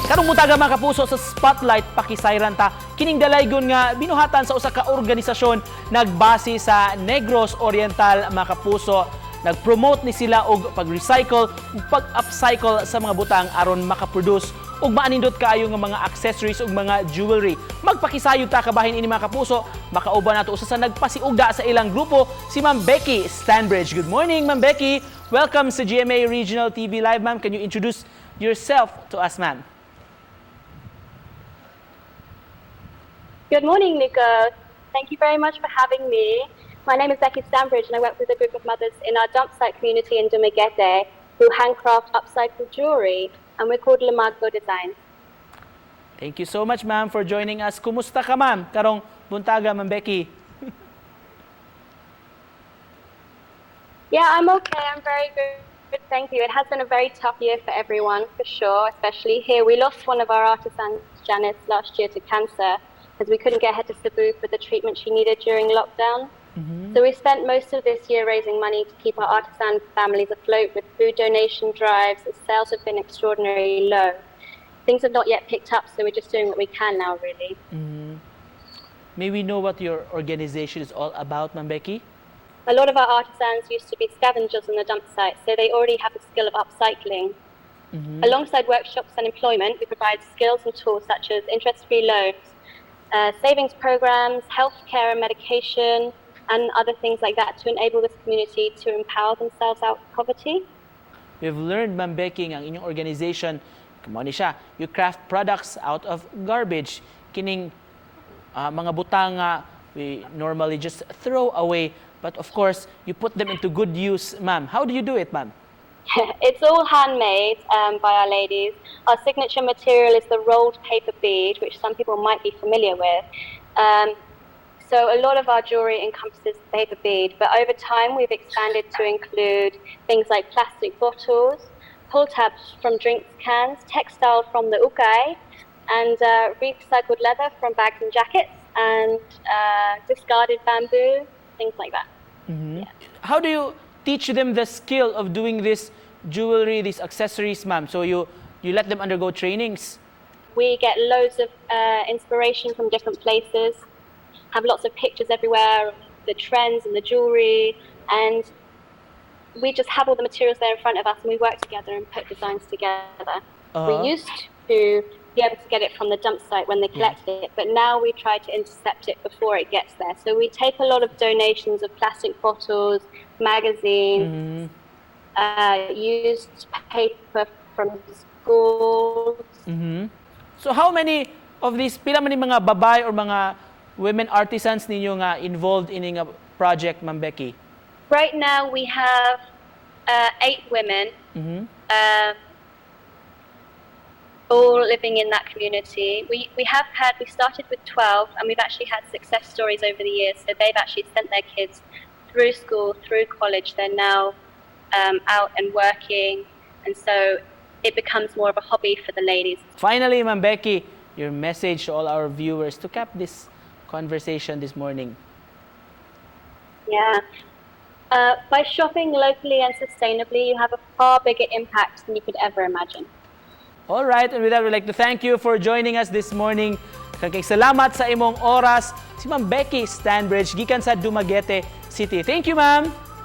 Karong butaga mga kapuso sa spotlight pakisayran ta kining dalaygon nga binuhatan sa usa ka organisasyon nagbase sa Negros Oriental mga kapuso. Nag-promote ni sila og pag-recycle ug pag-upcycle sa mga butang aron makaproduce ug maanindot kaayo nga mga accessories ug mga jewelry. Magpakisayod ta kabahin ini mga kapuso, makauban nato usa sa nagpasiugda sa ilang grupo, si Ma'am Becky Stanbridge. Good morning, Ma'am Becky. Welcome sa GMA Regional TV Live, ma'am. Can you introduce yourself to us, ma'am? Good morning, Nico. Thank you very much for having me. My name is Becky Stanbridge and I work with a group of mothers in our dump site community in Dumaguete who handcraft upcycled jewelry, and we're called Dumaguete Designs. Thank you so much, ma'am, for joining us. Kumusta ka, ma'am? Karong buntaga, Ma'am Becky. Yeah, I'm okay. I'm very good. Thank you. It has been a very tough year for everyone, for sure, especially here. We lost one of our artisans, Janice, last year to cancer, as we couldn't get her to Cebu for the treatment she needed during lockdown. So we spent most of this year raising money to keep our artisan families afloat with food donation drives, as sales have been extraordinarily low. Things have not yet picked up, so we're just doing what we can now, really. May we know what your organization is all about, Ma'am Becky? A lot of our artisans used to be scavengers on the dump site, so they already have the skill of upcycling. Alongside workshops and employment, we provide skills and tools such as interest-free loans, savings programs, healthcare and medication, and other things like that to enable this community to empower themselves out of poverty. We've learned, Ma'am Becky, ang inyong organization, kumani siya, you craft products out of garbage. Kining mga butang we normally just throw away, but of course, you put them into good use, ma'am. How do you do it, ma'am? It's all handmade by our ladies. Our signature material is the rolled paper bead, which some people might be familiar with. So a lot of our jewelry encompasses the paper bead, but over time we've expanded to include things like plastic bottles, pull tabs from drinks cans, textile from the ukay, and recycled leather from bags and jackets, and discarded bamboo, things like that. Yeah. How do you teach them the skill of doing this jewelry, these accessories, ma'am? So you let them undergo trainings? We get loads of inspiration from different places, have lots of pictures everywhere of the trends and the jewelry, and we just have all the materials there in front of us and we work together and put designs together. We used to be able to get it from the dump site when they collected it, but now we try to intercept it before it gets there. So we take a lot of donations of plastic bottles, magazines, used paper from schools. So how many of these, pila man ni mga babay or mga women artisans ninyo nga involved in a project, Ma'am Becky? Right now we have 8 women, all living in that community. We started with 12, and we've actually had success stories over the years. So they've actually sent their kids through school, through college. They're now out and working, and so it becomes more of a hobby for the ladies. Finally, Ma'am Becky, your message to all our viewers to cap this conversation this morning. Yeah. By shopping locally and sustainably, you have a far bigger impact than you could ever imagine. All right, and with that, we'd like to thank you for joining us this morning. Salamat sa imong oras. Si Ma'am Becky Stanbridge, gikan sa Dumaguete City. Thank you, ma'am.